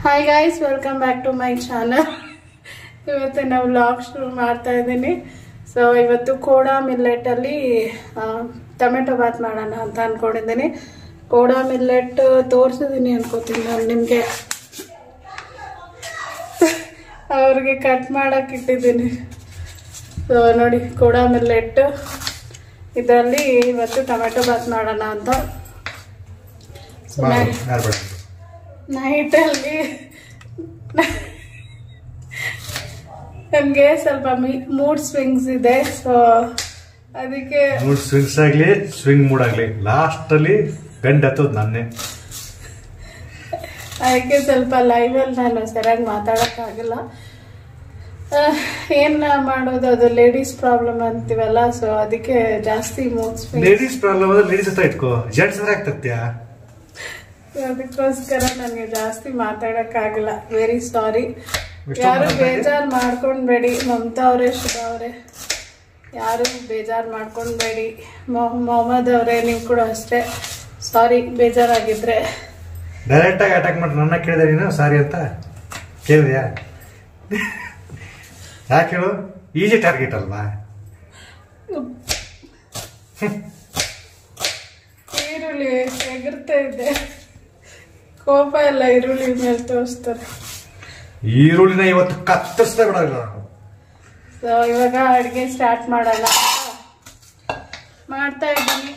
Hi guys, welcome back to my channel. ಇವತ್ತು ನಾವು vlog ಶುರು ಮಾಡ್ತಾ ಇದ್ದೀನಿ. ಸೊ ಇವತ್ತು ಕೋಡಾ ಮಿಲ್ಲೆಟಲ್ಲಿ ಟೊಮೆಟೊ ಬಾತ್ ಮಾಡೋಣ ಅಂತ ಅಂದ್ಕೊಂಡಿದ್ದೀನಿ. ಕೋಡಾ ಮಿಲ್ಲೆಟ್ ತೋರಿಸಿದ್ದೀನಿ ಅನ್ಕೋತೀನಿ ನಾನು ನಿಮಗೆ. ಅವ್ರಿಗೆ ಕಟ್ ಮಾಡಕ್ಕೆ ಇಟ್ಟಿದ್ದೀನಿ. ಸೊ ನೋಡಿ, ಕೋಡಾ ಮಿಲ್ಲೆಟ್ ಇದರಲ್ಲಿ ಇವತ್ತು ಟೊಮೆಟೊ ಬಾತ್ ಮಾಡೋಣ ಅಂತ. ನೈಟಲ್ಲಿ ನನಗೆ ಸ್ವಲ್ಪ ಮೂಡ್ ಸ್ವಿಂಗ್ಸ್ ಇದೆ. ಸೊ ಅದಕ್ಕೆ ಮೂಡ್ ಸ್ವಿಂಗ್ಸ್ ಆಗ್ಲಿ ಸ್ವಿಂಗ್ ಮೂಡ್ ಆಗ್ಲಿ ಲಾಸ್ಟ್ ಅಲ್ಲಿ ಗಂಡ ಹತ್ತೋದು ನನ್ನೇ. ಅದಕ್ಕೆ ಸ್ವಲ್ಪ ಲೈವಲ್ಲಿ ನಾನು ಸರಿಯಾಗಿ ಮಾತಾಡೋಕ್ಕಾಗಲ್ಲ. ಏನ್ ಮಾಡೋದು, ಅದು ಲೇಡೀಸ್ ಪ್ರಾಬ್ಲಮ್ ಅಂತೀವಲ್ಲ. ಸೊ ಅದಕ್ಕೆ ಜಾಸ್ತಿ ಮೂಡ್ ಸ್ವಿಂಗ್. ಲೇಡೀಸ್ ಪ್ರಾಬ್ಲಮ್ ಅಂದ್ರೆ ಲೇಡೀಸ್ ಹತ್ರ ಇಟ್ಕೋ, ಜೆಂಟ್ಸ್ ಹತ್ರ ಆಗ್ತತ್ಯಾ. ಅದಕ್ಕೋಸ್ಕರ ನನಗೆ ಜಾಸ್ತಿ ಮಾತಾಡಕ್ಕಾಗಲ್ಲ. Very sorry. ಯಾರು ಬೇಜಾರು ಮಾಡ್ಕೊಂಡ್ಬೇಡಿ. ಮಮತಾ ಅವರೇ, ಶುಭ ಅವರೇ, ಯಾರು ಬೇಜಾರು ಮಾಡ್ಕೊಂಡ್ಬೇಡಿ. ಮೊಹಮ್ಮದ್ ಅವರೇ, ನೀವು ಕೂಡ ಅಷ್ಟೇ. ಸಾರಿ ಬೇಜಾರಾಗಿದ್ರೆ. ಡೈರೆಕ್ಟ್ ಆಗಿ ಅಟ್ಯಾಕ್ ಮಾಡಿ ನನ್ನ ಕೇಳಿದೆ ನೀನು ಸಾರಿ ಅಂತ ಕೇಳಿದ್ಯಾ? ಯಾಕೆ ಹೇಳು, ಈಜಿ ಟಾರ್ಗೆಟ್ ಅಲ್ವಾ? ಈರುಳ್ಳಿ ಎಗರ್ತಾ ಇದ್ದೆ, ಕೋಪ ಎಲ್ಲ ಈರುಳ್ಳಿ ಮೇಲೆ ತೋರಿಸ್ತಾರೆ. ಈರುಳ್ಳಿನ ಇವತ್ತು ಕತ್ತರಿಸ್ತಾ ಬಿಡೋಲ್ಲ ನಾನು. ಸೊ ಇವಾಗ ಅಡುಗೆ ಸ್ಟಾರ್ಟ್ ಮಾಡೋಣ ಮಾಡ್ತಾ ಇದ್ದೀನಿ.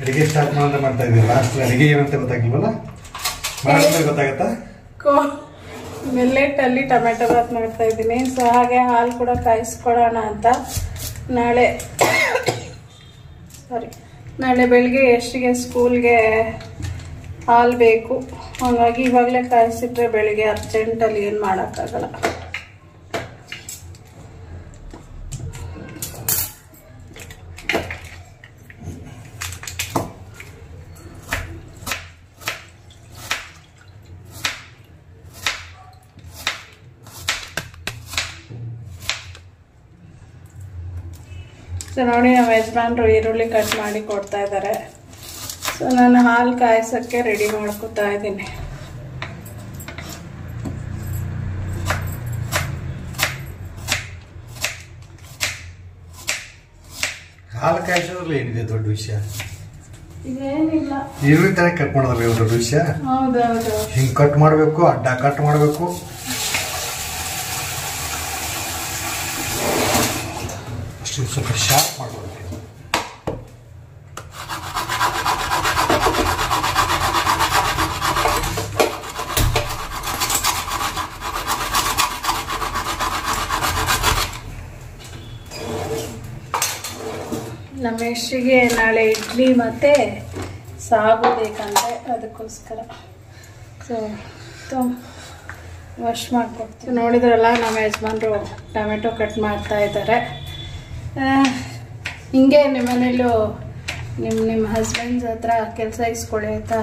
ಅಡಿಗೆ ಸ್ಟಾರ್ಟ್ ಮಾಡ್ತಾ ಇದ್ದೀವಿ. ಲಾಸ್ಟ್ ಅಡಿಗೆ ಏನಂತ ಗೊತ್ತಾಗಿಲ್ವಲ್ಲ, ಮಾಡಿದ್ರೆ ಗೊತ್ತಾಗತ್ತಾ? ಮಿಲ್ಲೆಟ್ ಅಲ್ಲಿ ಟೊಮೆಟೊ ಬಾತ್ ಮಾಡ್ತಾ ಇದ್ದೀನಿ. ಸೊ ಹಾಗೆ ಹಾಲು ಕೂಡ ಕಾಯಿಸ್ಕೊಳ್ಳೋಣ ಅಂತ. ನಾಳೆ ಬೆಳಿಗ್ಗೆ ಎಷ್ಟಿಗೆ ಸ್ಕೂಲ್ಗೆ ಹಾಲು ಬೇಕು. ಹಾಗಾಗಿ ಇವಾಗಲೇ ಕಾಯಿಸಿಟ್ರೆ ಬೆಳಿಗ್ಗೆ ಅರ್ಜೆಂಟಲ್ಲಿ ಏನು ಮಾಡೋಕ್ಕಾಗಲ್ಲ. ಸೊ ನೋಡಿ, ನಮ್ಮ ಯಜಮಾನ್ರು ಈರುಳ್ಳಿ ಕಟ್ ಮಾಡಿ ಕೊಡ್ತಾ ಇದ್ದಾರೆ. ಸೊ ನಾನು ಹಾಲು ಕಾಯಿಸೋಕ್ಕೆ ರೆಡಿ ಮಾಡ್ಕೊತಾ ಇದ್ದೀನಿ. ಹಾಲು ಕಾಯಿಸೋದ್ರಲ್ಲಿ ಏನಿದೆ ದೊಡ್ಡ ವಿಷಯ? ಇದೇನಿಲ್ಲ, ಈರುಳ್ಳಿ ತರ ಕಟ್ ಮಾಡೋದ್ರಲ್ಲಿ ದೊಡ್ಡ ವಿಷಯ. ಹೌದೌದು, ಹಿಂಗ್ ಕಟ್ ಮಾಡಬೇಕು, ಅಡ್ಡ ಕಟ್ ಮಾಡಬೇಕು. ಸ್ವಲ್ಪ ಶಾರ್ಪ್ ಮಾಡಬೇಕು. ನಮ್ಮ ಯಶ್ಶಿಗೆ ನಾಳೆ ಇಡ್ಲಿ ಮತ್ತು ಸಾಗು ಬೇಕಂತೆ, ಅದಕ್ಕೋಸ್ಕರ. ಸೊ ವಾಶ್ ಮಾಡಿಕೊಡ್ತೀವಿ. ನೋಡಿದ್ರಲ್ಲ, ನಮ್ಮ ಯಜಮಾನ್ರು ಟೊಮೆಟೊ ಕಟ್ ಮಾಡ್ತಾ ಇದ್ದಾರೆ. ಹಿಂಗೆ ನಿಮ್ಮ ಮನೇಲೂ ನಿಮ್ಮ ಹಸ್ಬೆಂಡ್ಸ್ ಹತ್ರ ಕೆಲಸ ಇಸ್ಕೊಳ್ಳಿ ಆಯ್ತಾ?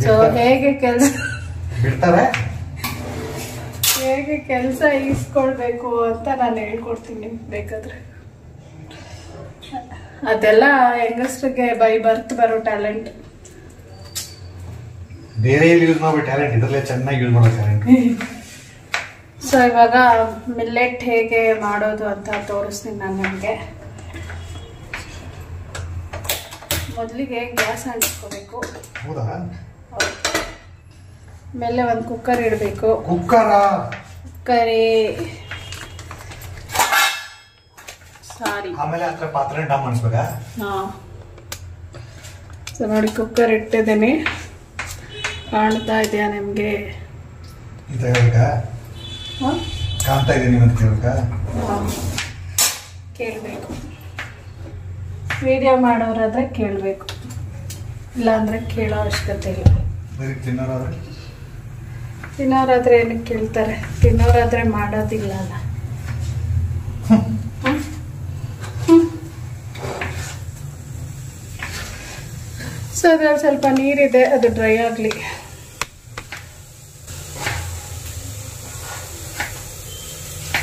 ಸೊ ಹೇಗೆ ಕೆಲಸ ಇಸ್ಕೊಳ್ಬೇಕು ಅಂತ ನಾನು ಹೇಳ್ಕೊಡ್ತೀನಿ ಬೇಕಾದ್ರೆ. ಅದೆಲ್ಲ ಹೆಂಗಸ್ರಿಗೆ ಬೈ ಬರ್ತ್ ಬರೋ ಟ್ಯಾಲೆಂಟ್. ಬೇರೆ ಯೂಸ್ ಮಾಡೋ ಟ್ಯಾಲೆಂಟ್ ಇದರಲ್ಲೇ ಚೆನ್ನಾಗಿ ಯೂಸ್ ಮಾಡೋ ಟ್ಯಾಲೆಂಟ್. ಸೊ ಇವಾಗ ಮಿಲ್ಲೆಟ್ ಹೇಗೆ ಮಾಡೋದು ಅಂತ ತೋರಿಸ್ತೀನಿ ನಾನು ನಿಮಗೆ. ಮೊದಲಿಗೆ ಗ್ಯಾಸ್ ಅಂಟಿಸ್ಕೋಬೇಕು. ಹೌದಾ? ಆಮೇಲೆ ಒಂದು ಕುಕ್ಕರ್ ಇಡಬೇಕು. ಸಾರಿ, ಆಮೇಲೆ ಹತ್ರ ಪಾತ್ರೆ ಡಮ್ ಅನ್ಸ್ಬೇಕಾ? ಸೊ ನೋಡಿ, ಕುಕ್ಕರ್ ಇಟ್ಟಿದ್ದೀನಿ. ಕಾಣ್ತಾ ಇದೆಯಾ ನಿಮಗೆ? ಕಾಣ್ತಾ ಇದೀನಿ ಅಂತ ಕೇಳಬೇಕು. ವಿಡಿಯೋ ಮಾಡೋರಾದ್ರೆ ಕೇಳಬೇಕು, ಇಲ್ಲಾಂದ್ರೆ ಕೇಳೋ ಅವಶ್ಯಕತೆ ಇಲ್ಲ. ತಿನ್ನೋರಾದ್ರೆ ಏನಕ್ಕೆ ಕೇಳ್ತಾರೆ? ತಿನ್ನೋರಾದ್ರೆ ಮಾಡೋದಿಲ್ಲ ಅಲ್ಲ. ಸೊ ಅದ್ರಲ್ಲಿ ಸ್ವಲ್ಪ ನೀರಿದೆ, ಅದು ಡ್ರೈ ಆಗಲಿ.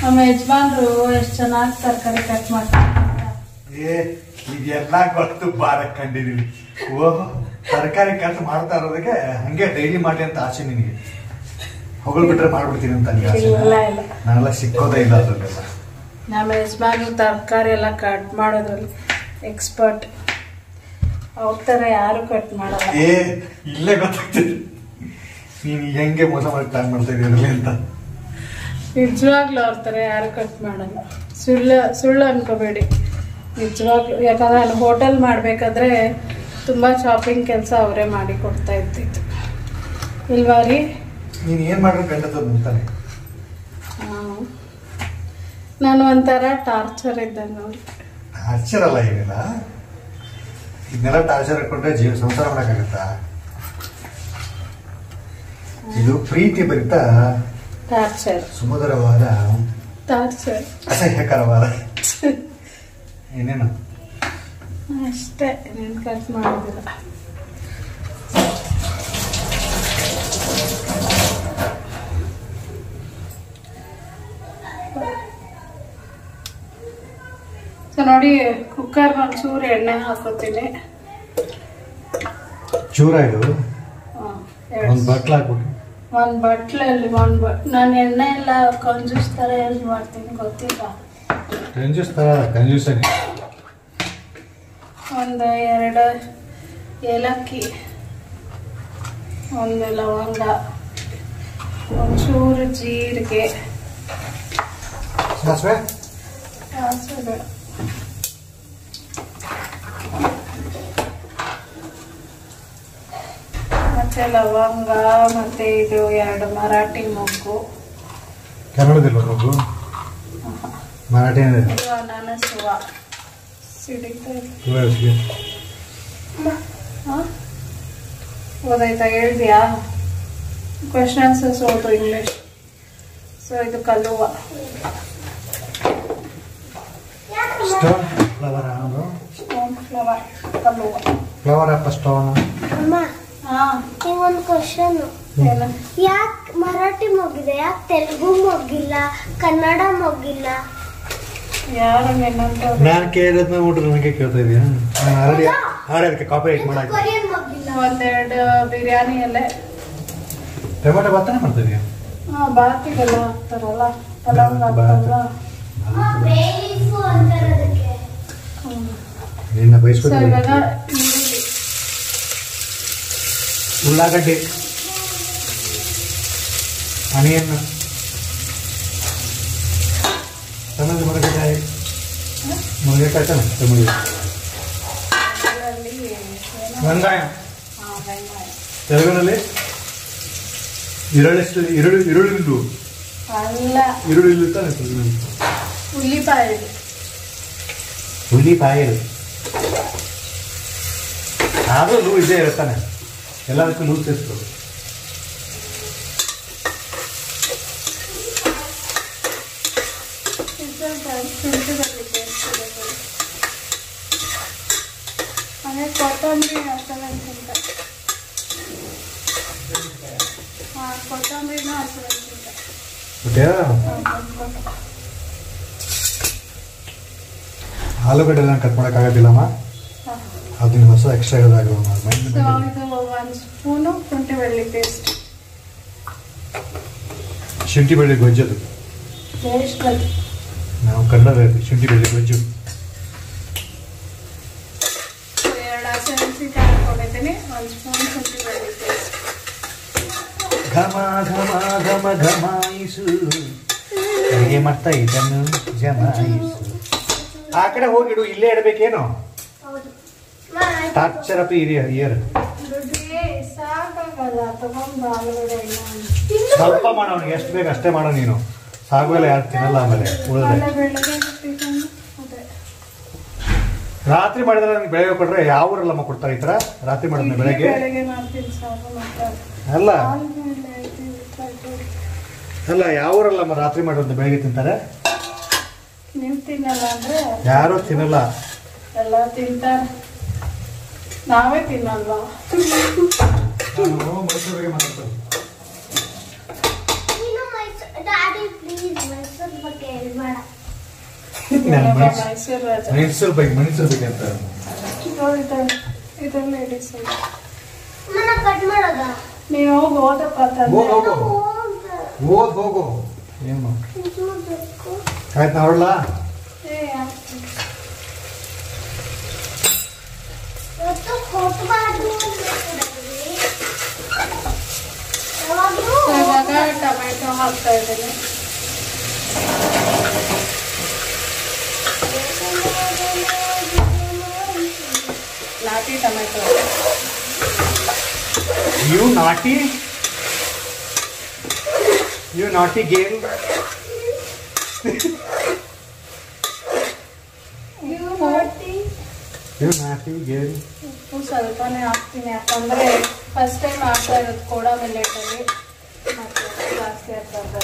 ನಮ್ಮ ಯಜಮಾನ್ರು ಎಷ್ಟು ಚೆನ್ನಾಗಿ ತರಕಾರಿ ಕಟ್ ಮಾಡ್ತಾರೆ. ಇದೆಲ್ಲ ಗೊತ್ತು ಬಾರ ಕಂಡಿದೀವಿ. ಓಹ್ ತರಕಾರಿ ಕಟ್ ಮಾಡ್ತಾ ಇರೋದಕ್ಕೆ ಹಂಗೆ ಡೈಲಿ ಮಾಡ್ಲಿ ಅಂತ ಆಸೆ ನಿನಗೆ. ಹೊಗಳು ಬಿಟ್ರೆ ಮಾಡ್ಬಿಡ್ತೀನಿ ಅಂತ ನನಗೆ ಆಸೆ. ನಾನೆಲ್ಲ ಸಿಕ್ಕೋದೇ ಇಲ್ಲ ಅದ್ರಲ್ಲೆಲ್ಲ. ನಮ್ಮ ಯಜಮಾನ್ರು ತರಕಾರಿ ಎಲ್ಲ ಕಟ್ ಮಾಡೋದ್ರಲ್ಲಿ ಎಕ್ಸ್ಪರ್ಟ್. ಅವ್ರ ಥರ ಯಾರು ಕಟ್ ಮಾಡಲ್ಲ. ಇಲ್ಲೇ ಗೊತ್ತಾಗ್ತದೆ ನೀನು ಹೆಂಗೆ ಮೋಸ ಮಾಡಿ ಪ್ಲಾನ್ ಮಾಡ್ತಾ ಇದೀರಲ್ಲಿ ಅಂತ. ನಿಜವಾಗ್ಲೂ ಅವ್ರ ಥರ ಯಾರು ಕಟ್ ಮಾಡಲ್ಲ. ಸುಳ್ಳು ಅನ್ಕೋಬೇಡಿ, ನಿಜವಾಗ್ಲೂ. ಯಾಕಂದ್ರೆ ನಾನು ಹೋಟೆಲ್ ಮಾಡಬೇಕಾದ್ರೆ ತುಂಬ ಶಾಪಿಂಗ್ ಕೆಲಸ ಅವರೇ ಮಾಡಿ ಕೊಡ್ತಾ ಇರ್ತಿತ್ತು ಇಲ್ವಾ ರೀ? ನೀನು ಏನು ಮಾಡಿದ್ರು ಗಂಡದ ಅಂತಾನೆ. ನಾನು ಒಂಥರ ಟಾರ್ಚರ್ ಇದ್ದೆ ನೋಡಿ. ಟಾರ್ಚರ್ ಅಲ್ಲ ಏನಿಲ್ಲ, ಇದನ್ನೆಲ್ಲ ಟಾರ್ಚರ್ ಹಾಕೊಂಡ್ರೆ ಸಂಸಾರ ಮಾಡೋಕ್ಕಾಗತ್ತಾ? ಇದು ಪ್ರೀತಿ ಬರಿತಾ ಟಾರ್ಚರ್, ಸುಮಧುರವಾದ ಟಾರ್ಚರ್, ಅಸಹ್ಯಕರವಾದ ಏನೇನು ಅಷ್ಟೇ. ನೀನು ಕಟ್ ಮಾಡೋದಿಲ್ಲ. ಸೊ ನೋಡಿ, ಕುಕ್ಕರ್ ಒಂಚೂರು ಎಣ್ಣೆ ಹಾಕೋತೀನಿ. ಚೂರ ಇದು ಒಂದು ಬಟ್ಲು ಹಾಕ್ಬಿಟ್ಟು ಒಂದು ಬಟ್ಲಲ್ಲಿ ನಾನು ಎಣ್ಣೆ ಎಲ್ಲ ಕಂಜೂಸ್ ಥರ ಯೂಸ್ ಮಾಡ್ತೀನಿ, ಗೊತ್ತಿಲ್ಲ? ಕಂಜೂಸ್ ಥರ ಕಂಜೂಸ್. ಒಂದು 2 ಏಲಕ್ಕಿ, ಒಂದು ಲವಂಗ, ಒಂಚೂರು ಜೀರಿಗೆ, ಸಾಸಿವೆ ಮತ್ತೆ ಲವಂಗ, ಮತ್ತೆ ಇದು 2 ಮರಾಠಿ ಮೊಗ್ಗು. ಕನ್ನಡದಿಲ್ಲ ಮೊಗ್ಗು, ಮರಾಠಿ ಇದು ಅನಾನಸ್ ಹೂವ ಸಿಡಿತಾ ಇದೆ. ಓದಾಯ್ತಾ? ಹೇಳಿದ್ಯಾ? ಕ್ವೆಶ್ಚನ್ ಆನ್ಸರ್ಸ್ ಓದು ಇಂಗ್ಲಿಷ್. ಸೊ ಇದು ಕಲ್ಲುವ. ಸ್ಟೋನ್ ಫ್ಲವರ್, ಸ್ಟೋನ್ ಫ್ಲವರ್, ಕಲ್ಲುವ. ಫ್ಲವರ್ ಅಪ್ಪ ಸ್ಟೋನ್. ಒಂದು ಕ್ವಶನ್, ಯಾಕೆ ಮರಾಠಿ ಮೊಗ್ಗಿದೆ, ಯಾಕೆ ತೆಲುಗು ಮೊಗ್ಗಿಲ್ಲ, ಕನ್ನಡ ಮೊಗ್ಗಿಲ್ಲ? ಯಾರು ನಿನ್ನಂತ ನಾನು ಕೇಳಿದ್ನ ನೋಡ್ರಿ, ನನಗೆ ಕೇಳ್ತಾ ಇದೀಯ? ಅದಕ್ಕೆ ಕಾಪಿ ರೈಟ್ ಮಾಡಕ್ಕೆ ಕೊರಿಯನ್ ಮೊಗ್ಗಿಲ್ಲ. 1-2 ಬಿರಿಯಾನಿ ಎಲೆ, ಟೊಮೆಟೊ ಬಾತನೇ ಮಾಡ್ತಾ ಇದೀಯ? ಬಾತಿಗೆಲ್ಲ ಹಾಕ್ತಾರಲ್ಲ, ಪಲಾವ್ ಹಾಕ್ತಾರಲ್ಲ. ಬೇಲೀಫು ಅಂತಾರೆ ಅದಕ್ಕೆ. ನಿನ್ನ ಸೊ ಬಯಸ್ಬೇಕು. ಇವಾಗ ಈರುಳ್ಳಿ, ಉಳ್ಳಾಗಡ್ಡಿ, ಆನಿಯನ್, ಟೊಮೆಟೊ, ಮುರುಗೆಕಾಯಿ ತಾನೆ, ಟೊಮೆಟೊ, ವೆಂಗಾಯ. ತೆಲುಗಿನಲ್ಲಿ ಈರುಳ್ಳಿ ಅಲ್ಲ, ಈರುಳ್ಳಿ ತಾನೆ ತೆಲುಗಿನಲ್ಲಿ. ಉಳ್ಳಿಪಾಯಲು ಆದರೂ ಲೂ ಇದೇ ಇರ್ತಾನೆ, ಎಲ್ಲದಕ್ಕೂ ಲೂ ಸೇರಿಸ್ಬೋದು. ಕೊತ್ತಂಬರಿ ಹಸಿಮೆಣಸಿನ್ಕಾಯಿ, ಕೊತ್ತಂಬರಿನ ಹಸಿಮೆಣಸಿನ್ಕಾಯಿ. ಆಲೂಗಡ್ಡೆ ಎಲ್ಲ ಕಟ್ ಮಾಡೋಕ್ಕಾಗೋದಿಲ್ಲಮ್ಮ, ಅದನ್ನ ಹೊಸ ಎಕ್ಸ್ಟ್ರಾ ಇರೋದಾಗಲ್ಲ. ಇದು 1 ಸ್ಪೂನು ಶುಂಠಿ ಬೆಳ್ಳುಳ್ಳಿ ಪೇಸ್ಟ್. ಶುಂಠಿ ಬೆಳ್ಳುಳ್ಳಿ ಗೊಜ್ಜದು ನಾವು ಕನ್ನಡ ಶುಂಠಿ ಬೆಳ್ಳುಳ್ಳಿ ಗೊಜ್ಜು. 2 ಹಸಿಮೆಣಸಿನ್ಕಾಯಿ ಹಾಕೊಂಡಿದ್ದೀನಿ, 1 ಸ್ಪೂನ್ ಶುಂಠಿ ಬೆಳ್ಳುಳ್ಳಿ ಪೇಸ್ಟ್. ಘಮ ಘಮ ಘಮ ಘಮಾಯಿಸು, ಅಡುಗೆ ಮಾಡ್ತಾ ಇದನ್ನು ಜಮಾಯಿಸು. ಆ ಕಡೆ ಹೋಗಿಡು, ಇಲ್ಲೇ ಇಡಬೇಕೇನು? ಟಾರ್ಚರ್ ಅಪ್ ಇಯರ್ ಸಾಕಾಗಲ್ಲ, ತಗೊಂಡು ಆಲೂಗಡ್ಡೆ ಸ್ವಲ್ಪ ಮಾಡೋ, ಅವ್ನಿಗೆ ಎಷ್ಟು ಬೇಕು ಅಷ್ಟೇ ಮಾಡೋ ನೀನು. ಸಾಗುವೆಲ್ಲ ಯಾರು ತಿನ್ನಲ್ಲ. ಆಮೇಲೆ ಉಳಿದ್ರೆ ರಾತ್ರಿ ಮಾಡಿದ್ರೆ ನನಗೆ ಬೆಳಗ್ಗೆ ಕೊಟ್ರೆ ಯಾವ ಊರಲ್ಲಮ್ಮ ಕೊಡ್ತಾರೆ ಈ ಥರ? ರಾತ್ರಿ ಮಾಡಿದ್ರೆ ಬೆಳಗ್ಗೆ ಅಲ್ಲ ಅಲ್ಲ, ಯಾವ ಊರಲ್ಲಮ್ಮ ರಾತ್ರಿ ಮಾಡೋದು ಬೆಳಗ್ಗೆ ತಿಂತಾರೆ? ನೀವು ತಿನ್ನಲ್ಲ ಅಂದ್ರೆ ಯಾರು ತಿನ್ನಲ್ಲ, ಎಲ್ಲ ತಿಂತಾರೆ, ನಾವೇ ತಿನ್ನಲ್ವಾ? ಮೈಸೂರಿಗೆ ಮಾತಾಡ್ತಾರೆ. ಮೈಸೂರು ಮೈಸೂರು ಬಗ್ಗೆ ಅಂತ ಇದು ಲೇಡೀಸ್ ನನಗ ನೀನು ಹೋಗಿ ಓದಪ್ಪ ಹೋಗ್ ತಂದೆ. ಹೋಗು ಹೋಗು ಏನು ಆಯ್ತು ನಾ ಹೊರಡ್ಲಾ? ಏ, ಯಾಕೆ? ಇವತ್ತು ಕೊಟ್ಬಾರ್ದು ಯಾವಾಗ್ಲೂ So, ಇವಾಗ ಟೊಮೆಟೊ ಹಾಕ್ತಾ ಇದ್ದೀನಿ. ನಾಟಿ tomato. You naughty? You naughty girl? You naughty. You naughty girl? ಉಪ್ಪು ಸ್ವಲ್ಪನೇ ಹಾಕ್ತೀನಿ, ಯಾಕಂದ್ರೆ ಫಸ್ಟ್ ಟೈಮ್ ಹಾಕ್ತಾ ಇರೋದು ಕೋಡಾ ಮಿಲ್ಲೆಟಲ್ಲಿ, ಮತ್ತೆ ಜಾಸ್ತಿ ಆಗ್ತದೆ.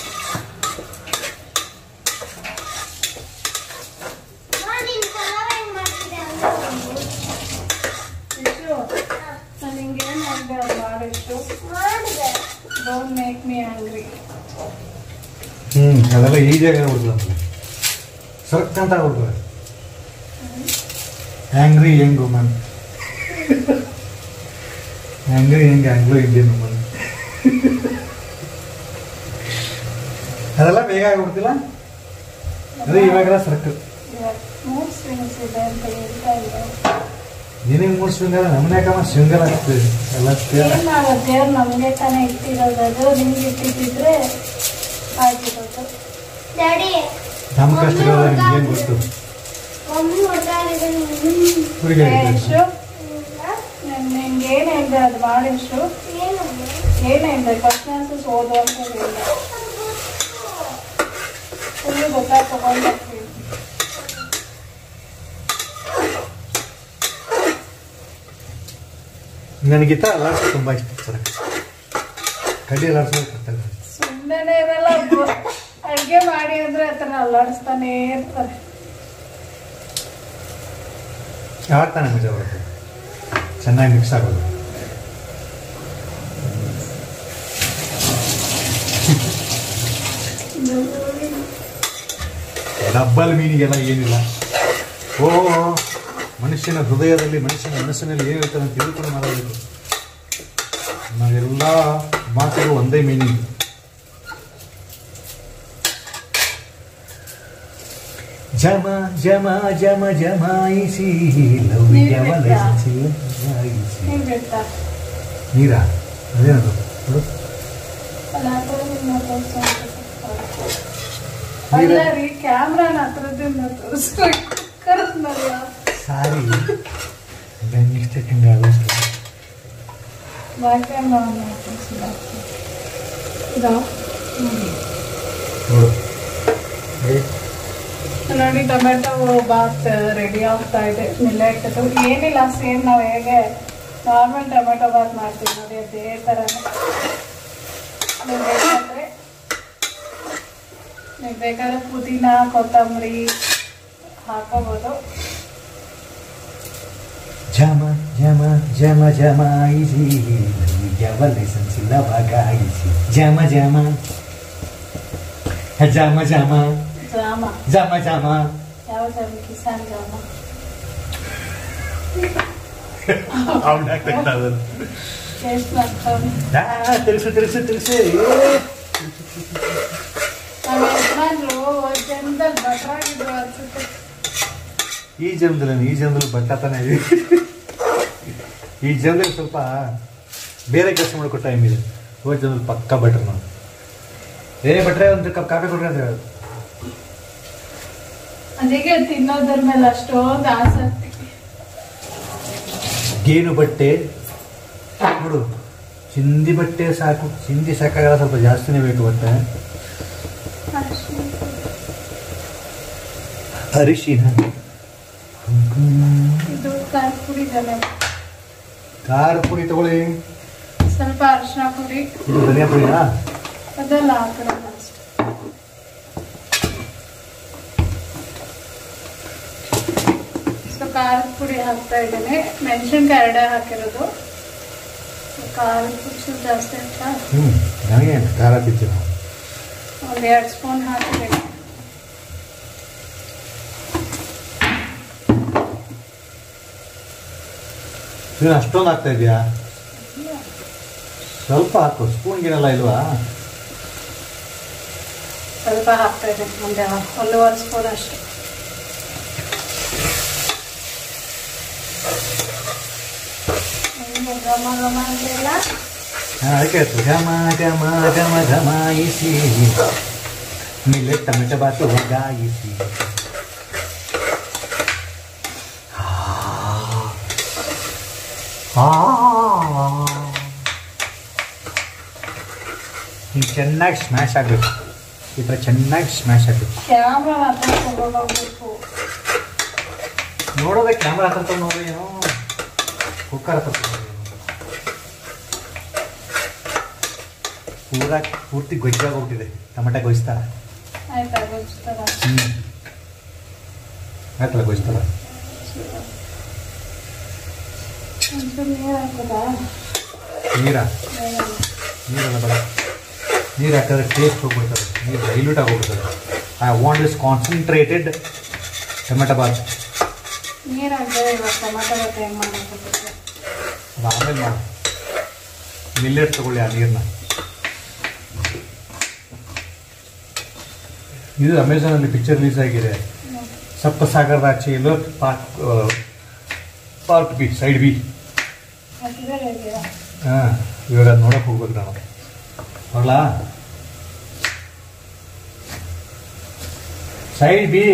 ನೀನ್ ಪಲಾವ್ ಹೆಂಗ್ ಮಾಡ್ತಿದ್ದೆ ಅಂತ ಇಷ್ಟು ನಾನು ಹಿಂಗೇನು ಮಾಡಿದೆ ಅದು ಮಾಡಿಷ್ಟು. ಮಾಡಿದೆ. Don't make me angry. ಅದೆಲ್ಲ ಈಜಿಯಾಗಿ ಆಗ್ಬಿಡ್ತದೆ, ಸೊಕ್ಕ ಅಂತ ಆಗ್ಬಿಡ್ತದೆ. Angry Young woman, angry Young Anglo Indian woman. ಅದೆಲ್ಲ ಬೇಗ ಆಗ್ಬಿಡ್ತಿಲ್ಲ, ಅದು ಇವಾಗೆಲ್ಲ ಸರ್ಕಲ್. ಮೂಡ್ ಸ್ವಿಂಗ್ಸ್ ಇದೆ ಅಂತ ಹೇಳ್ತಾ ಇಲ್ಲ. ನಿನಗೆ ಮೂರು ಶೃಂಗಾರ, ನಮ್ಮನೆ ಯಾಕಮ್ಮ ಶೃಂಗಾರ ಆಗ್ತದೆ ಎಲ್ಲ ಏನಾಗುತ್ತೆ, ದೇವ್ರು ನಮಗೆ ತಾನೇ ಇಟ್ಟಿರೋದು, ಅದು ನಿಮ್ಗೆ ಇಟ್ಟಿದ್ರೆ ಆಗಿರೋದು. ಡ್ಯಾಡಿ ನಮ್ಮ ಕಷ್ಟಗಳ ನಿಮ್ಗೇನು ಗೊತ್ತು? ಮಮ್ಮಿ ಹೊಡ್ದಾಡಿದ್ರೆ ಹುಡುಗಿ ಎಷ್ಟು ನಿಮ್ಗೆ ಏನು ಹೇಳಿದೆ ಅದು ಮಾಡಿಷ್ಟು. ಏನಮ್ಮ ಏನು ಹೇಳಿದೆ ಫಸ್ಟ್ ಆನ್ಸರ್ಸ್ ಓದು ಅಂತ ಹೇಳಿದೆ. ಫುಲ್ಲು ಗೊತ್ತಾಗಿ ತಗೊಂಡ್ಬರ್ತೀವಿ. ನನಗಿತ್ತ ಅಲ್ಲಾಡ್ಸೋದು ತುಂಬ ಇಷ್ಟ ಸರ್, ಕಡ್ಡಿ ಅಲ್ಲಾಡ್ಸೋದು ಕರ್ತಲ್ಲ. ಸುಮ್ಮನೆ ಇರಲ್ಲ, ಅಡುಗೆ ಮಾಡಿ ಅಂದ್ರೆ ಆ ಥರ ಅಲ್ಲಾಡಿಸ್ತಾನೇ ಇರ್ತಾರೆ. ಯಾವಾಗ ತಾನೇ ಮಜಾ ಬರುತ್ತೆ, ಚೆನ್ನಾಗಿ ಮಿಕ್ಸ್ ಆಗೋದು. ಡಬ್ಬಲ್ ಮೀನಿಗೆಲ್ಲ ಏನಿಲ್ಲ. ಓ ಮನುಷ್ಯನ ಹೃದಯದಲ್ಲಿ, ಮನುಷ್ಯನ ಮನಸ್ಸಿನಲ್ಲಿ ಏನಿರ್ತದೆ ಅಂತ ತಿಳ್ಕೊಂಡು ಮಾಡಬೇಕು. ನಾವೆಲ್ಲ ಮಾತಿಗೂ ಒಂದೇ ಮೀನಿಂಗ್. ಜಮ ಜಮ ಜಮ ಜಮಾಯಿಸಿ ಲವ್ಯಮಲಯಿಸಿ. ನೀವು ಬಿಡ್ತಾ ನೀರಾ ಅದೇನದು ನೋಡು. ಅಲ್ಲ ರೀ, ಕ್ಯಾಮ್ರಾನ ಹತ್ರದಿಂದ ತೋರಿಸ್ಬೇಕಲ್ಲ. ಸಾರಿ ಮಿಸ್ಟೇಕ್ ಹಿಂಗೆ ಆಗೋಷ್ಟು. ನೋಡು ನೋಡಿ, ಟೊಮೆಟೊ ಬಾತ್ ರೆಡಿ ಆಗ್ತಾ ಇದೆ. ಮಿಲ್ಲೆಟ್ ಏನಿಲ್ಲ, ಸೇಮ್ ನಾವು ಹೇಗೆ ನಾರ್ಮಲ್ ಟೊಮೆಟೊ ಬಾತ್ ಮಾಡ್ತೀವಿ ನೋಡಿ ಅದೇ ಥರನೇ. ನೀವು ಬೇಕಾದ್ರೆ ಪುದೀನ ಕೊತ್ತಂಬರಿ ಹಾಕೋಬೋದು. ಜಮ ಜಮ ಜಮ ಜಮಾಯಿಸಿ ಲವ್ಯಮಲಯಿಸಿ ಲವಗಾಯಿಸಿ. ಜಮ ಜಮ ಜಮ ಜಮ ಜಾಮ. ಜಮ ಜಮ. ಯಾವ ಜಾಮ? ಕಿಸಾನ್ ಜಾಮ. ಟೇಸ್ಟ್ ಮಾಡ್ತಾವೆ. ತಿಳಿಸು ತಿಳಿಸು ತಿಳಿಸು. ನಮ್ಮ ಯಜಮಾನ್ರು ಜನದಲ್ಲಿ ಬಟ್ರಾಗಿದ್ರು ಅನ್ಸುತ್ತೆ. ಈ ಜನ್ಮದಲ್ಲಿ ಬಟ್ಟತಾನೆ ಇದೆ. ಈ ಜನ್ಮದಲ್ಲಿ ಸ್ವಲ್ಪ ಬೇರೆ ಕೆಲಸ ಮಾಡ್ಕೋ ಟೈಮ್ ಇದೆ. ಹೋದ ಜನ್ಮದಲ್ಲಿ ಪಕ್ಕ ಬಟ್ರ್ ನಾವು. ಬಟ್ರೆ ಒಂದು ಕಪ್ ಕಾಫಿ ಕೊಡ್ರಿ ಅಂತ ಹೇಳೋದು. ಅದಕ್ಕೆ ತಿನ್ನೋದ್ರ ಮೇಲೆ ಅಷ್ಟೊಂದು ಆಸಕ್ತಿ. ಗೇನು ಬಟ್ಟೆ ನೋಡು, ಚಿಂದಿ ಬಟ್ಟೆ ಸಾಕು, ಚಿಂದಿ ಸಾಕಾಗಲ್ಲ, ಸ್ವಲ್ಪ ಜಾಸ್ತಿನೇ ಬೇಕು ಬಟ್ಟೆ. ಅರಿಶಿನ, ಇದು ಖಾರದ ಪುಡಿ, ಖಾರ ಪುಡಿ ತಗೊಳ್ಳಿ, ಸ್ವಲ್ಪ ಅರಿಶಿನ ಪುಡಿ, ಇದು ಧನಿಯಾ ಪುಡಿನಾ? ಅದೆಲ್ಲ ಹಾಕೋಣ ಅಷ್ಟೆ. ಸೊ ಖಾರದ ಪುಡಿ ಹಾಕ್ತಾ ಇದ್ದೇನೆ. ಮೆಣಸಿನ್ಕಾಯಿ ಎರಡೇ ಹಾಕಿರೋದು. ಖಾರದ ಪುಡಿ ಜಾಸ್ತಿ ಹಾಕ್ತಾ ನನಗೆ ಖಾರ ತಿಂತೀವಿ. ಒಂದು 2 ಸ್ಪೂನ್ ಹಾಕಿದ್ದೇನೆ. ನೀನು ಅಷ್ಟೊಂದು ಆಗ್ತಾ ಇದೆಯಾ? ಸ್ವಲ್ಪ ಹಾಕು, ಸ್ಪೂನ್ಗೇನೆಲ್ಲ ಇಲ್ವಾ? ಸ್ವಲ್ಪ ಹಾಕ್ತಾ ಇದ್ದೀನಿ, ಒಂದು 1.5 ಸ್ಪೂನ್ ಅಷ್ಟು. ಘಮ ಘಮ ಅಂತೆಲ್ಲ ಅದಕ್ಕೆ ಘಮ ಘಮ ಘಮ ಘಮಾಯಿಸಿ ಮಿಲ್ಲೆಟ್ ಟೊಮೆಟೊ ಬಾತು ಒಗ್ಗಾಯಿಸಿ. ಹಿಂಗೆ ಚೆನ್ನಾಗಿ ಸ್ಮ್ಯಾಶ್ ಆಗಬೇಕು, ಈ ಥರ ಚೆನ್ನಾಗಿ ಸ್ಮ್ಯಾಶ್ ಆಗಬೇಕು. ಕ್ಯಾಮ್ರಾ ಹತ್ರ ತಗೊಂಡೋಗ್ಬೇಕು. ನೋಡೋದೇ ಕ್ಯಾಮ್ರಾ ಹತ್ರ ತಗೊಂಡು ಏನೋ ಕುಕ್ಕರ್ ಹತ್ರ ತಗೊಂಡು ಪೂರ್ತಿ ಗೊಜ್ಜಾಗಿ ಹೋಗ್ತಿದೆ. ಟೊಮೆಟೊ ಗೊಜ್ತಾರ ಆಯ್ತಾ? ಗೊಜ್ತಾರ? ಆಯ್ತಲ್ಲ ಗೊಜ್ತಾರ. ನೀರು ಹಾಕೋದಾ? ನೀರಲ್ಲ ಬೇಡ, ನೀರು ಹಾಕಿದ್ರೆ ಟೇಸ್ಟ್ ಹೋಗ್ಬಿಡ್ತದೆ, ನೀರು ಡೈಲ್ಯೂಟ್ ಆಗೋಗ್ಬಿಡ್ತದೆ. I want this concentrated tomato bath. ನೀರು ಹಾಕಿದ್ರೆ ಇವಾಗ ಟೊಮೆಟೊ ಬಾತ್ ಹೆಂಗೆ ಮಾಡಬೇಕು? ಅದು ಆಮೇಲೆ ಮಾಡಿ. ಮಿಲ್ಲೆಟ್ ತಗೊಳ್ಳಿ ಆ ನೀರನ್ನ. ಇದು ಅಮೆಝಾನಲ್ಲಿ ಪಿಕ್ಚರ್ ರಿಲೀಸ್ ಆಗಿದೆ. Sapta Sagaradaache Ello part B, side B. ಹಾಂ, ಇವಾಗ ಅದು ನೋಡೋಕೆ ಹೋಗ್ಬೇಕು ನಾವು. ನೋಡಲಾ? Side B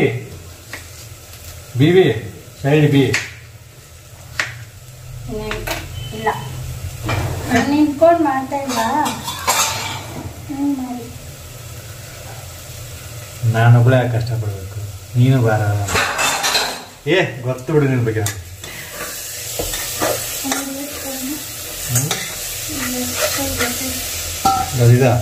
B B side B. ಇಲ್ಲ, ನಾನು ನಿಂತ್ಕೊಂಡು ಮಾಡ್ತಾ ಇಲ್ಲ. ನಾನೊಬ್ಬಳೇ ಯಾಕೆ ಕಷ್ಟಪಡಬೇಕು, ನೀನು ಬಾರ. ಗೊತ್ತು ಬಿಡು ನಿನ್ನ ಬಗ್ಗೆ. ಅದೀದಾ?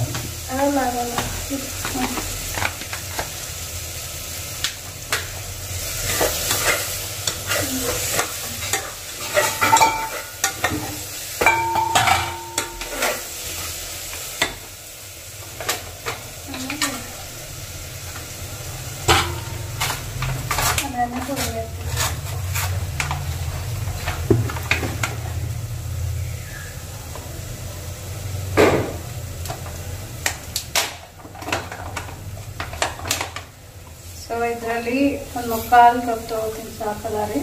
ಸೊ ಇದರಲ್ಲಿ ಒಂದು 1/4 ಕಪ್ ತಗೋತೀನಿ, ಸಾಕಲ್ಲ ರೀ?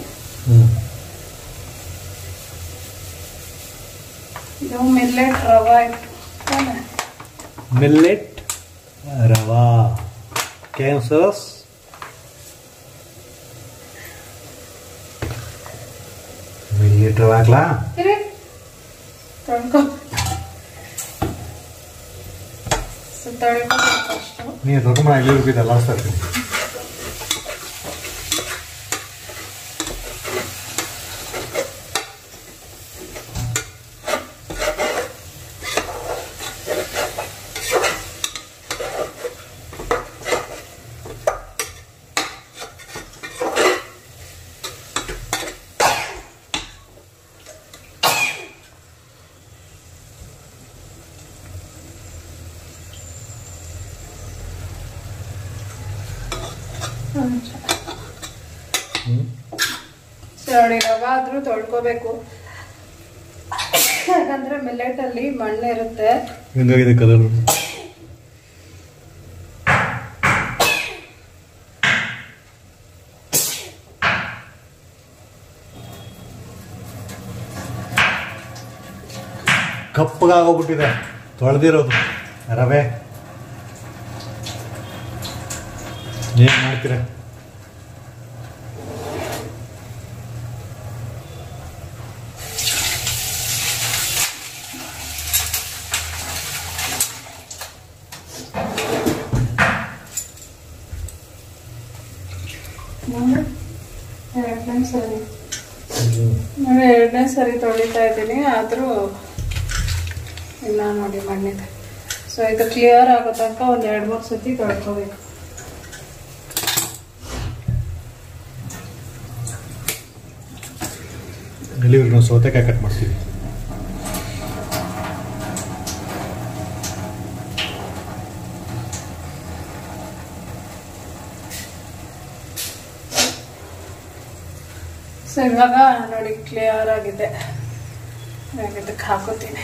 ಇದು ಮಿಲ್ಲೆಟ್ ರವಾ ಇತ್ತು. ಮಿಲ್ಲೆಟ್ ರವಾ ಕ್ಯಾನ್ಸರ್ಸ್. ಮಿಲ್ಲೆಟ್ ರವಾ ಹಾಕ್ಲಾ? ತೊಳ್ಕೊ ಅಷ್ಟು. ನೀನು ತೊಗೊಂಡು ಇಲ್ಲಿ ರೂಪಾಯಿದಲ್ಲ ಸರ್. ನೋಡಿ, ರವಾ ಆದ್ರೂ ತೊಳ್ಕೋಬೇಕು, ಯಾಕಂದ್ರೆ ಮಿಲ್ಲೆಟ್ ಅಲ್ಲಿ ಮಣ್ಣು ಇರುತ್ತೆ. ಹೆಂಗಾಗಿದೆ ಕಲರ್? ಕಪ್ಪಗಾಗೋಗ್ಬಿಟ್ಟಿದೆ ತೊಳೆದಿರೋದು ರವೆ. ಏನ್ ಮಾಡ್ತೀರ? ಎರಡನೇ ಸರಿ ತೊಳಿತಾ ಇದ್ದೀನಿ, ಆದ್ರೂ ಇಲ್ಲ ನೋಡಿ ಮಣ್ಣಿದೆ. ಸೊ ಇದು ಕ್ಲಿಯರ್ ಆಗೋ ತನಕ ಒಂದು 2-3 ಸತಿ ತೊಳ್ಕೋಬೇಕು. ಇಲ್ಲಿ ನಾವು ಸೌತೆಕಾಯಿ ಕಟ್ ಮಾಡ್ತೀವಿ. ಸೊ ಇವಾಗ ನೋಡಿ ಕ್ಲಿಯರ್ ಆಗಿದೆ, ಇದಕ್ಕೆ ಹಾಕೋತೀನಿ.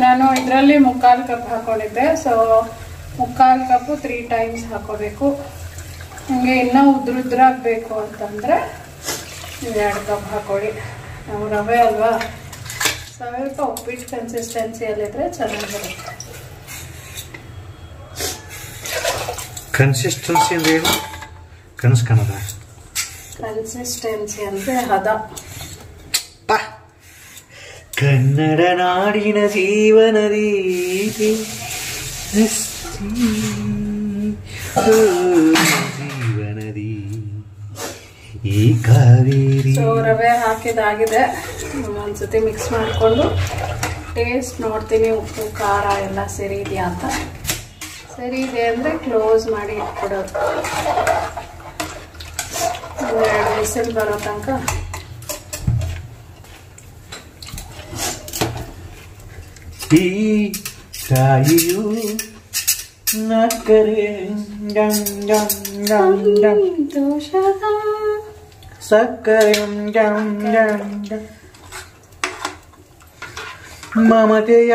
ನಾನು ಇದರಲ್ಲಿ 3/4 ಕಪ್ ಹಾಕೊಂಡಿದ್ದೆ. ಸೊ 3/4 ಕಪ್ಪು 3 ಟೈಮ್ಸ್ ಹಾಕೋಬೇಕು. ನಿಮಗೆ ಇನ್ನೂ ಉದ್ರಾಗಬೇಕು ಅಂತಂದರೆ 2 ಕಪ್ ಹಾಕೊಳ್ಳಿ. ನಾವು ರವೆ ಅಲ್ವಾ, ಸ್ವಲ್ಪ ಉಪ್ಪಿಟ್ಟು ಕನ್ಸಿಸ್ಟೆನ್ಸಿಯಲ್ಲಿದ್ದರೆ ಚೆನ್ನಾಗಿರುತ್ತೆ. ಕನ್ಸಿಸ್ಟೆನ್ಸಿ ಅಂದ್ರೆ ಏನು? ಕನಸು ಕಾಣದ ಕನ್ಸಿಸ್ಟೆನ್ಸಿ ಅಂದರೆ ಹದ. ಕನ್ನಡ ನಾಡಿನ ಜೀವನದಿ ಜೀವನದಿ ಈ ಕಾವೇರಿ. ಸೊ ರವೆ ಹಾಕಿದಾಗಿದೆ. ಒಂದ್ಸತಿ ಮಿಕ್ಸ್ ಮಾಡಿಕೊಂಡು ಟೇಸ್ಟ್ ನೋಡ್ತೀನಿ, ಉಪ್ಪು ಖಾರ ಎಲ್ಲ ಸರಿ ಇದೆಯಾ ಅಂತ. ಸರಿ ಇದೆ ಅಂದರೆ ಕ್ಲೋಸ್ ಮಾಡಿ ಇಟ್ಬಿಡೋದು. 2 ವಿಸಿಲ್ ಬರೋ ತನಕ. ಈ ತಾಯಿಯು ನಕ್ಕರೆ ದೋಷದ ಸಕ್ಕರೆ ಮಮತೆಯ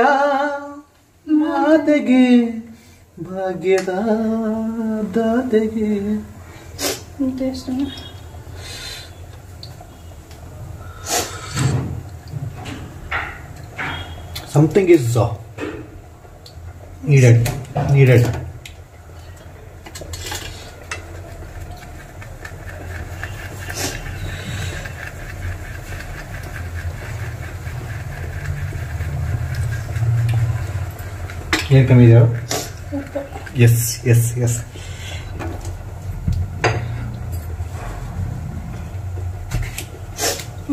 ಮಾತೆಗೆ ಭಾಗ್ಯದ ದಾತೆಗೆ. Something is needed. ಏನು ಕಮ್ಮಿ ಇದೆಯೋ? ಎಸ್.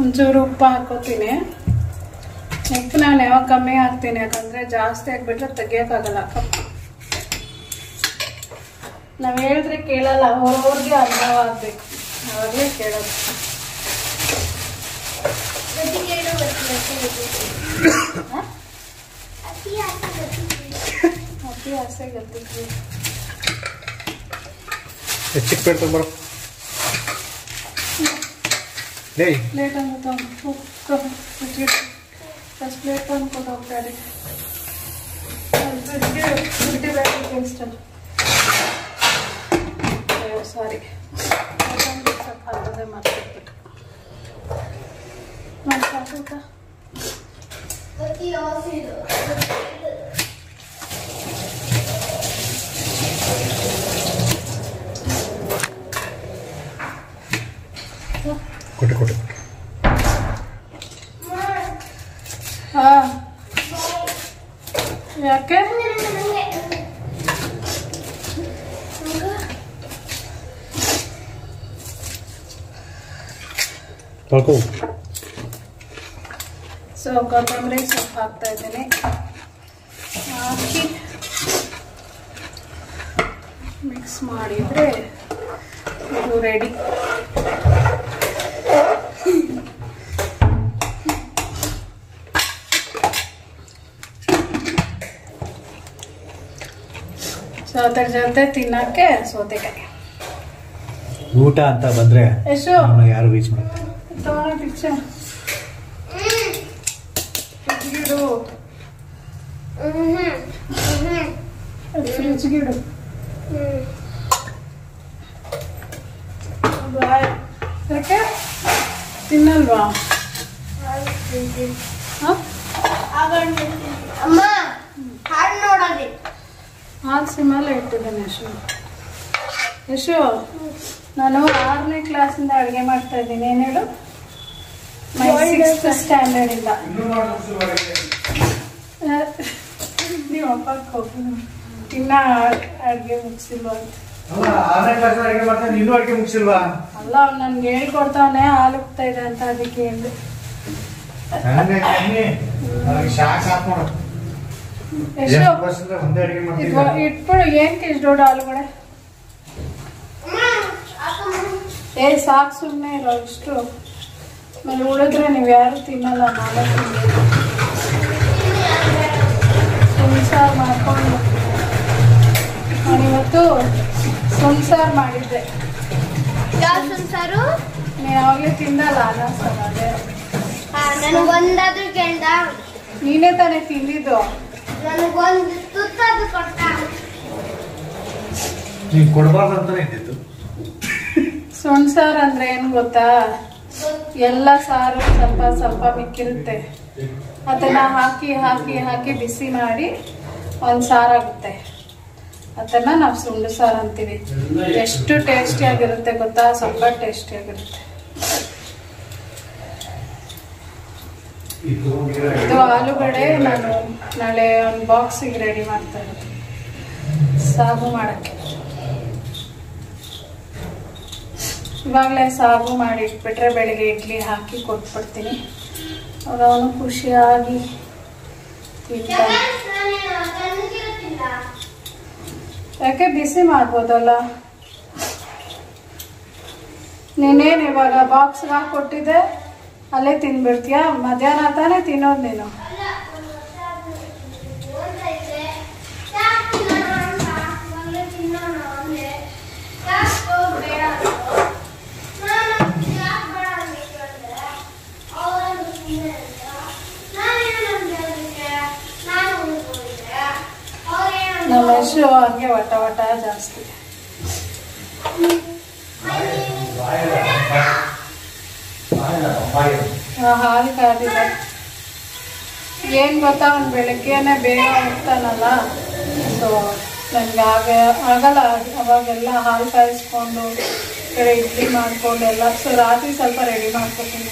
ಒಂಚೂರು ಉಪ್ಪು ಹಾಕೋತೀನಿ. ಉಪ್ಪು ನಾನು ಯಾವಾಗ ಕಮ್ಮಿ ಹಾಕ್ತೀನಿ, ಯಾಕಂದರೆ ಜಾಸ್ತಿ ಹಾಕ್ಬಿಟ್ರೆ ತೆಗಿಯೋಕ್ಕಾಗಲ್ಲ. ನಾವು ಹೇಳಿದ್ರೆ ಕೇಳಲ್ಲ, ಅವ್ರವ್ರಿಗೆ ಅನುಭವ ಆಗಬೇಕು, ಅವಾಗಲೇ ಕೇಳೋದು. ಅತಿ ಆಸೆ ಗೊತ್ತಿದ್ವಿ. ಚಿಕ್ಕ ಪ್ಲೇಟ್ ತೊಗೊಂಬರೋ. ಪ್ಲೇಟ್ ಅಂತ ಫಸ್ಟ್ ಪ್ಲೇಟ್ ತಂದ್ಕೊಂಡು ಹೋಗ್ತಾರೆ. ಸಾರಿ, ಸ್ವಲ್ಪ ಅಲ್ಲದೆ ಮಾಡ್ಬಿಟ್ಟು ಮಾಡ್ತಾ. ಕೊಟ್ಟೆ ಯಾಕೆ ಸೊ ಕೊತ್ತಂಬರಿ ಸೊಪ್ಪು ಹಾಕ್ತಾ ಇದ್ದೀನಿ. ಹಾಕಿ ಮಿಕ್ಸ್ ಮಾಡಿದರೆ ಇದು ರೆಡಿ. ಸೊ ಅದ್ರ ಜೊತೆ ತಿನ್ನಕ್ಕೆ ಸೌತೆಕಾಯಿ. ಊಟ ಅಂತ ಬಂದ್ರೆ ಎಷ್ಟು ಯಾರು ರೀಚ್ ಮಾಡ್ತಾರೆ. ತಗೊಂಡು ಪಿಕ್ಚರ್ ಫ್ರಿಜ್ಗಿಡು. ಯಾಕೆ ತಿನ್ನಲ್ವಾ? ಹಾಲು ಸಿಮ್ಮಲ್ಲೇ ಇಟ್ಟಿದ್ದೇನೆ. ಯಶು ನಾನು 6ನೇ ಕ್ಲಾಸಿಂದ ಅಡುಗೆ ಮಾಡ್ತಾ ಇದ್ದೀನಿ. ಏನು ಹೇಳು? 6th ಸ್ಟ್ಯಾಂಡರ್ಡ್ ಇಂದ. ನೀವು ಅಪ್ಪಕ್ಕೆ ಹೋಗಿ ಇನ್ನ ಅಡುಗೆ ಮುಗಿಸಿಲ್ವಾ ಅಂತ. ಅಲ್ಲ, ಅವ್ನು ನನ್ಗೆ ಹೇಳ್ಕೊಡ್ತಾವನೆ ಹಾಲು ಹೋಗ್ತಾ ಇದೆ ಅಂತ, ಅದಕ್ಕೆ ಹೇಳಿದೆ. ಇಟ್ಬಿಡು. ಏನಕ್ಕೆ ಇಷ್ಟು ದೊಡ್ಡ ಆಲೂಗಡೆ? ಸಾಕು, ಸುಮ್ಮನೆ ಇರೋ ಇಷ್ಟು. ಆಮೇಲೆ ಉಳಿದ್ರೆ ನೀವು ಯಾರು ತಿನ್ನಲ್ಲ. ನಾಳೆ ತಿನ್ಬೇಕು. ಸಾರು ಮಾಡ್ಕೊಂಡು ಇವತ್ತು ಸುಣ್ಸಾರು ಮಾಡಿದ್ದೆ. ಯಾವ ಸಂಸಾರು? ನೀನು ಯಾವಾಗಲೇ ತಿಂದಲ್ಲ ಅನ್ನ ಸಾರು. ಅದೇ ನನಗೊಂದಾದ್ರೂ ಕೇಳ್ದ? ನೀನೇ ತಾನೇ ತಿಂದಿದ್ದು. ನನಗೊಂದು ತುತ್ತಾದ್ರು ಕೊಟ್ಟ. ನೀನು ಕೊಡಬಾರ್ದು ಅಂತಾನೆ ಇದ್ದಿತ್ತು. ಸುಣ್ಸಾರು ಅಂದ್ರೆ ಏನು ಗೊತ್ತಾ, ಎಲ್ಲ ಸಾರು ಸ್ವಲ್ಪ ಸ್ವಲ್ಪ ಮಿಕ್ಕಿರುತ್ತೆ, ಅದನ್ನ ಹಾಕಿ ಹಾಕಿ ಹಾಕಿ ಬಿಸಿ ಮಾಡಿ ಒಂದು ಸಾರಾಗುತ್ತೆ. ಅದನ್ನ ನಾವು ಸುಂಡು ಸಾರು ಅಂತೀವಿ. ಎಷ್ಟು ಟೇಸ್ಟಿಯಾಗಿರುತ್ತೆ ಗೊತ್ತಾ, ಸ್ವಲ್ಪ ಟೇಸ್ಟಿಯಾಗಿರುತ್ತೆ. ಇದು ಆಲೂಗಡ್ಡೆ ನಾನು ನಾಳೆ ಒಂದು ಬಾಕ್ಸಿಗೆ ರೆಡಿ ಮಾಡ್ತಾ ಇರೋದು ಸಾಗು ಮಾಡಕ್ಕೆ. ಇವಾಗಲೇ ಸಾಗು ಮಾಡಿ ಇಟ್ಬಿಟ್ರೆ ಬೆಳಿಗ್ಗೆ ಇಡ್ಲಿ ಹಾಕಿ ಕೊಟ್ಬಿಡ್ತೀನಿ. ಅವಾಗ ಅವನು ಖುಷಿಯಾಗಿ ತಿಂತಾನೆ. ಯಾಕೆ ಬಿಸಿ ಮಾಡ್ಬೋದಲ್ಲ. ನೀನೇನು ಇವಾಗ ಬಾಕ್ಸ್ಗೆ ಹಾಕಿ ಕೊಟ್ಟಿದ್ದೆ ಅಲ್ಲೇ ತಿನ್ಬಿಡ್ತೀಯಾ? ಮಧ್ಯಾಹ್ನ ತಾನೇ ತಿನ್ನೋದು ನೀನು. ನಮ್ಮ ಯಶು ಹಂಗೆ ವಟ ವಟ ಜಾಸ್ತಿ. ಹಾಲು ಕಾದಿಲ್ಲ. ಏನ್ ಗೊತ್ತಾ, ಅವ್ನು ಬೆಳಗ್ಗೆನೆ ಬೇಗ ಹೋಗ್ತಾನಲ್ಲ, ಸೊ ನನ್ಗೆ ಆಗಲ್ಲ ಅವಾಗೆಲ್ಲ ಹಾಲು ಕಾಯಿಸ್ಕೊಂಡು ಕಡೆ ಇಡ್ಲಿ ಮಾಡ್ಕೊಂಡು ಎಲ್ಲ. ಸೊ ರಾತ್ರಿ ಸ್ವಲ್ಪ ರೆಡಿ ಮಾಡ್ಕೊತೀನಿ.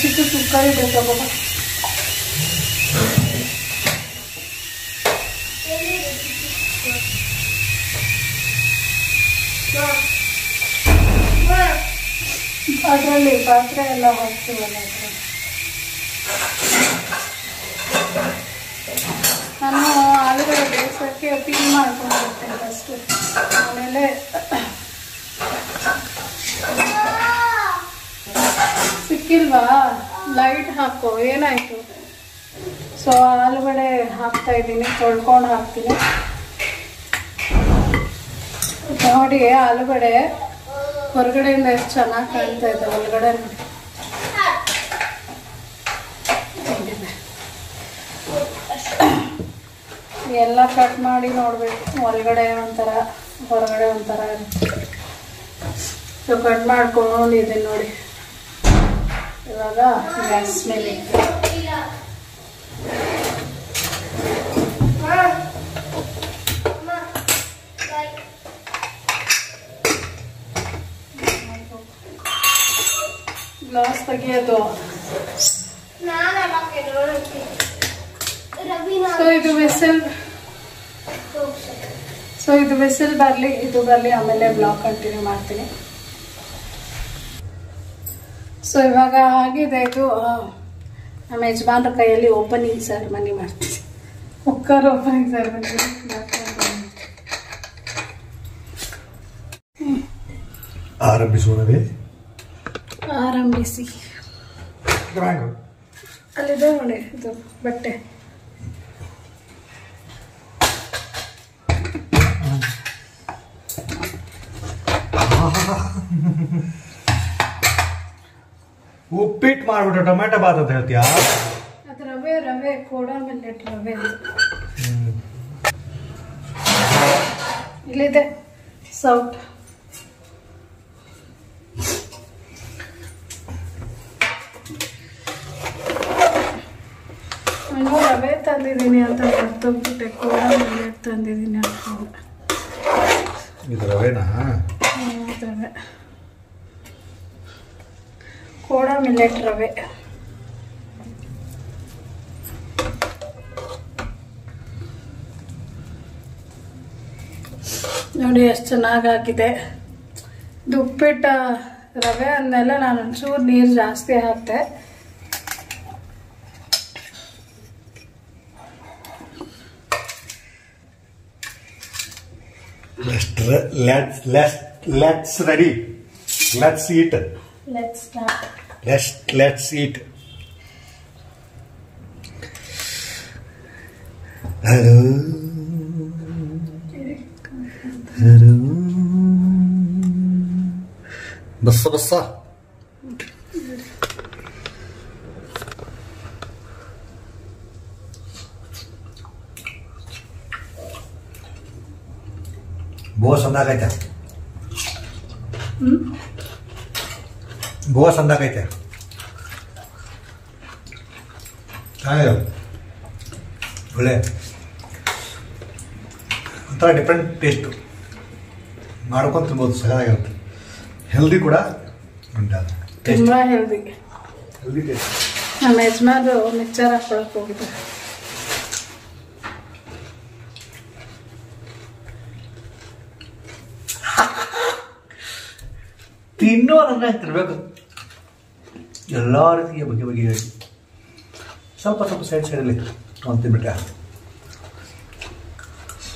ಚಿಕ್ಕ ಕುಕ್ಕರ್ ಇದೆ ತಗೋಬ. ಅದರಲ್ಲಿ ಪಾತ್ರೆ ಎಲ್ಲ ಹಾಕ್ತೀವಲ್ಲ. ನಾನು ಆಲೂಗಡ್ಡೆ ಬೇಯಿಸೋಕ್ಕೆ ಪೀಲ್ ಮಾಡ್ಕೊಂಡಿರ್ತೇನೆ ಫಸ್ಟ್. ಆಮೇಲೆ ಸಿಕ್ಕಿಲ್ವಾ, ಲೈಟ್ ಹಾಕೋ. ಏನಾಯ್ತು? ಸೊ ಆಲೂಗಡ್ಡೆ ಹಾಕ್ತಾ ಇದ್ದೀನಿ, ತೊಳ್ಕೊಂಡು ಹಾಕ್ತೀನಿ. ನೋಡಿ ಆಲೂಗಡ್ಡೆ ಹೊರಗಡೆಯಿಂದ ಎಷ್ಟು ಚೆನ್ನಾಗಿ ಕಾಣ್ತಾ ಇದೆ, ಒಳಗಡೆ ನೋಡಿ ಎಲ್ಲ ಕಟ್ ಮಾಡಿ ನೋಡ್ಬೇಕು. ಒಳಗಡೆ ಒಂಥರ ಹೊರಗಡೆ ಒಂಥರ ಇರುತ್ತೆ. ಸೊ ಕಟ್ ಮಾಡ್ಕೊಂಡಿದ್ದೀನಿ ನೋಡಿ. ಇವಾಗ ಗ್ಯಾಸ್ ಮೇಲೆ ಗ್ಲಾಸ್ ತೆಗಿಯೋದು. ಸೊ ಇದು ವಿಸಿಲ್ ಬರಲಿ, ಇದು ಬರಲಿ, ಆಮೇಲೆ ಬ್ಲಾಗ್ ಕಂಟಿನ್ಯೂ ಮಾಡ್ತೀನಿ. ಸೊ ಇವಾಗ ಆಗಿದೆ ಇದು. ನಮ್ಮ ಯಜಮಾನ್ರ ಕೈಯಲ್ಲಿ ಓಪನಿಂಗ್ ಸೆರೆಮನಿ ಮಾಡ್ತೀನಿ. ಕುಕ್ಕರ್ ಓಪನಿಂಗ್ ಸೆರೆಮನಿ ಆರಂಭಿಸೋಣವೇ? ಆರಂಭಿಸಿ. ಅಲ್ಲಿದೆ ನೋಡಿ ಇದು ಬಟ್ಟೆ. ಉಪ್ಪಿಟ್ಟು ಮಾಡ್ಬಿಟ್ಟು ಟೊಮೆಟೊ ಬಾತ್ ಅಂತ ಹೇಳ್ತೀಯಾ? ಅದು ರವೆ ರವೆ ಕೋಡಾ ಮಿಲ್ಲೆಟ್ ರವೆ. ಇಲ್ಲಿದೆ ಸೌಟ್. ನಾನು ರವೆ ತಂದಿದ್ದೀನಿ ಅಂತ ಮರ್ತೋಗ್ಬಿಟ್ಟೆ. ಕೋಡಾ ಮಿಲ್ಲೆಟ್ ತಂದಿದ್ದೀನಿ ಅನ್ಕೊಂಡು. ಇದು ರವೆನಾ? ರವೆ ಕೋಡಾ ಮಿಲ್ಲೆಟ್ ರವೆ. ನೋಡಿ ಎಷ್ಟು ಚೆನ್ನಾಗಿ ಹಾಕಿದೆ. ಇದು ಉಪ್ಪಿಟ್ಟು ರವೆ ಅಂದಮೇಲೆ ನಾನು ಒಂಚೂರು ನೀರು ಜಾಸ್ತಿ ಹಾಕ್ತೆ. Let's ready. Let's eat. Let's start. Let's eat. ಬಸ್ಸ ಬಸ್ಸ ಬೋಸ್ ಅಂದಾಗೈತೆ ಬೋಸ್ ಅಂದಾಗೈತೆ ಒಳ್ಳೆ ಒಂಥರ ಡಿಫ್ರೆಂಟ್ ಟೇಸ್ಟು ಮಾಡ್ಕೊಂಡು ತಿನ್ಬೋದು ಸಗದಾಗಿರುತ್ತೆ ಹೆಲ್ದಿ ಕೂಡ ಉಂಟು ತುಂಬ ಹೆಲ್ದಿ ಹೆಲ್ದಿ ಟೇಸ್ಟ್ ನಮ್ಮ ಯಜಮಾನ್ರು ಮಿಕ್ಸರ್ ಹಾಕೊಳಕ್ಕೆ ಹೋಗಿದ್ದಾರೆ ತಿನ್ನೋರನ್ನ ತಿನ್ಬೇಕು ಎಲ್ಲ ರೀತಿಯ ಬಗೆ ಬಗೆಯಾಗಿ ಸ್ವಲ್ಪ ಸ್ವಲ್ಪ ಸೈಡಲ್ಲಿ ಒಂದು ತಿನ್ಬಿಟ್ರೆ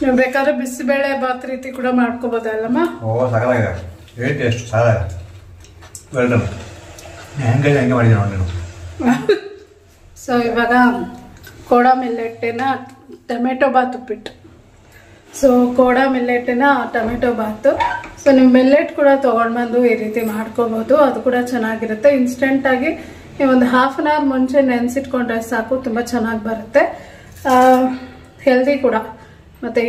ನೀವು ಬೇಕಾದ್ರೆ ಬಿಸಿಬೇಳೆ ಬಾತ್ ರೀತಿ ಕೂಡ ಮಾಡ್ಕೋಬೋದಲ್ಲಮ್ಮ. ಓ ಸಕಲಾಗಿದೆ ಏನು ಟೇಸ್ಟ್ ಸಾಲ ವೆಲ್ ಡನ್ ಹೆಂಗೆ ಹಂಗೆ ಮಾಡಿದ್ದೀನಿ ನೋಡಿ ನೀನು. ಸೊ ಇವಾಗ ಕೋಡಾ ಮಿಲ್ಲೆಟ್ಟಿನ ಟೊಮೆಟೊ ಬಾತ್ ಉಪ್ಪಿಟ್ಟು. ಸೊ ಕೋಡಾ ಮಿಲ್ಲೆಟ್ಟಿನ ಟೊಮೆಟೊ ಬಾತು. ಸೊ ನೀವು ಮಿಲ್ಲೆಟ್ ಕೂಡ ತೊಗೊಂಡ್ಬಂದು ಈ ರೀತಿ ಮಾಡ್ಕೋಬೋದು, ಅದು ಕೂಡ ಚೆನ್ನಾಗಿರುತ್ತೆ. ಇನ್ಸ್ಟೆಂಟಾಗಿ ನೀವು ಒಂದು ಹಾಫ್ ಆನ್ ಅವರ್ ಮುಂಚೆ ನೆನೆಸಿಟ್ಕೊಂಡ್ರೆ ಸಾಕು, ತುಂಬ ಚೆನ್ನಾಗಿ ಬರುತ್ತೆ. ಹೆಲ್ದಿ ಕೂಡ. ಮತ್ತು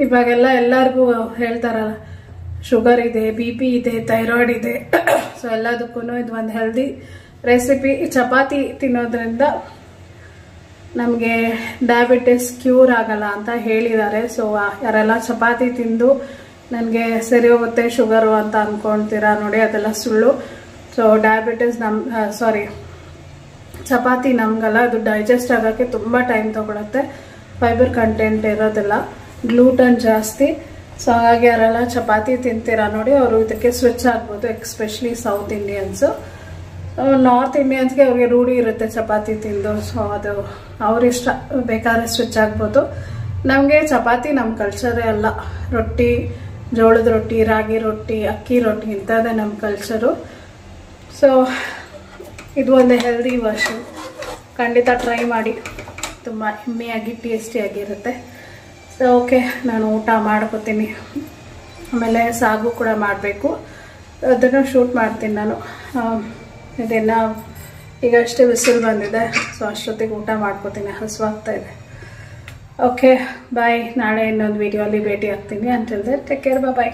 ಇವಾಗೆಲ್ಲ ಎಲ್ಲರಿಗೂ ಹೇಳ್ತಾರಲ್ಲ, ಶುಗರ್ ಇದೆ, BP ಇದೆ, ಥೈರಾಯ್ಡ್ ಇದೆ. ಸೊ ಎಲ್ಲದಕ್ಕೂ ಇದು ಒಂದು ಹೆಲ್ದಿ ರೆಸಿಪಿ. ಚಪಾತಿ ತಿನ್ನೋದ್ರಿಂದ ನಮಗೆ ಡಯಾಬಿಟಿಸ್ ಕ್ಯೂರ್ ಆಗಲ್ಲ ಅಂತ ಹೇಳಿದ್ದಾರೆ. ಸೊ ಯಾರೆಲ್ಲ ಚಪಾತಿ ತಿಂದು ನನಗೆ ಸರಿ ಹೋಗುತ್ತೆ ಶುಗರು ಅಂತ ಅಂದ್ಕೊಳ್ತೀರಾ ನೋಡಿ, ಅದೆಲ್ಲ ಸುಳ್ಳು. ಸೊ ಡಯಾಬಿಟಿಸ್ ಚಪಾತಿ ನಮಗಲ್ಲ, ಅದು ಡೈಜೆಸ್ಟ್ ಆಗೋಕ್ಕೆ ತುಂಬ ಟೈಮ್ ತೊಗೊಳುತ್ತೆ. ಫೈಬರ್ ಕಂಟೆಂಟ್ ಇರೋದಿಲ್ಲ, ಗ್ಲೂಟನ್ ಜಾಸ್ತಿ. ಸೊ ಹಾಗಾಗಿ ಯಾರೆಲ್ಲ ಚಪಾತಿ ತಿಂತೀರಾ ನೋಡಿ, ಅವರು ಇದಕ್ಕೆ ಸ್ವಿಚ್ ಆಗ್ಬೋದು. Especially south Indians. ನಾರ್ತ್ ಇಂಡಿಯನ್ಸ್ಗೆ ಅವ್ರಿಗೆ ರೂಢಿ ಇರುತ್ತೆ ಚಪಾತಿ ತಿಂದು. ಸೊ ಅದು ಅವರಿಷ್ಟ, ಬೇಕಾದ್ರೆ ಸ್ವಿಚ್ ಆಗ್ಬೋದು. ನಮಗೆ ಚಪಾತಿ ನಮ್ಮ ಕಲ್ಚರೇ ಅಲ್ಲ. ರೊಟ್ಟಿ, ಜೋಳದ ರೊಟ್ಟಿ, ರಾಗಿ ರೊಟ್ಟಿ, ಅಕ್ಕಿ ರೊಟ್ಟಿ ಇಂಥದ್ದೇ ನಮ್ಮ ಕಲ್ಚರು. ಸೊ ಇದು ಒಂದು ಹೆಲ್ದಿ ವರ್ಷನ್. ಖಂಡಿತ ಟ್ರೈ ಮಾಡಿ, ತುಂಬ ಹೆಮ್ಮೆಯಾಗಿ ಟೇಸ್ಟಿಯಾಗಿರುತ್ತೆ. ಸೊ ಓಕೆ, ನಾನು ಊಟ ಮಾಡ್ಕೋತೀನಿ. ಆಮೇಲೆ ಸಾಗು ಕೂಡ ಮಾಡಬೇಕು, ಅದನ್ನು ಶೂಟ್ ಮಾಡ್ತೀನಿ ನಾನು. ಇದನ್ನು ಈಗಷ್ಟೇ ಬಿಸಿಲು ಬಂದಿದೆ. ಸೊ ಅಷ್ಟೊತ್ತಿಗೆ ಊಟ ಮಾಡ್ಕೋತೀನಿ, ಹಸುವಾಗ್ತಾ ಇದೆ. Okay bye. ನಾಳೆ ಇನ್ನೊಂದು ವಿಡಿಯೋಲಿ ಭೇಟಿ ಆಗ್ತೀನಿ. ಅಂಟಿಲ್ ದೆನ್ ಟೇಕ್ ಕೇರ್, ಬಾಯ್.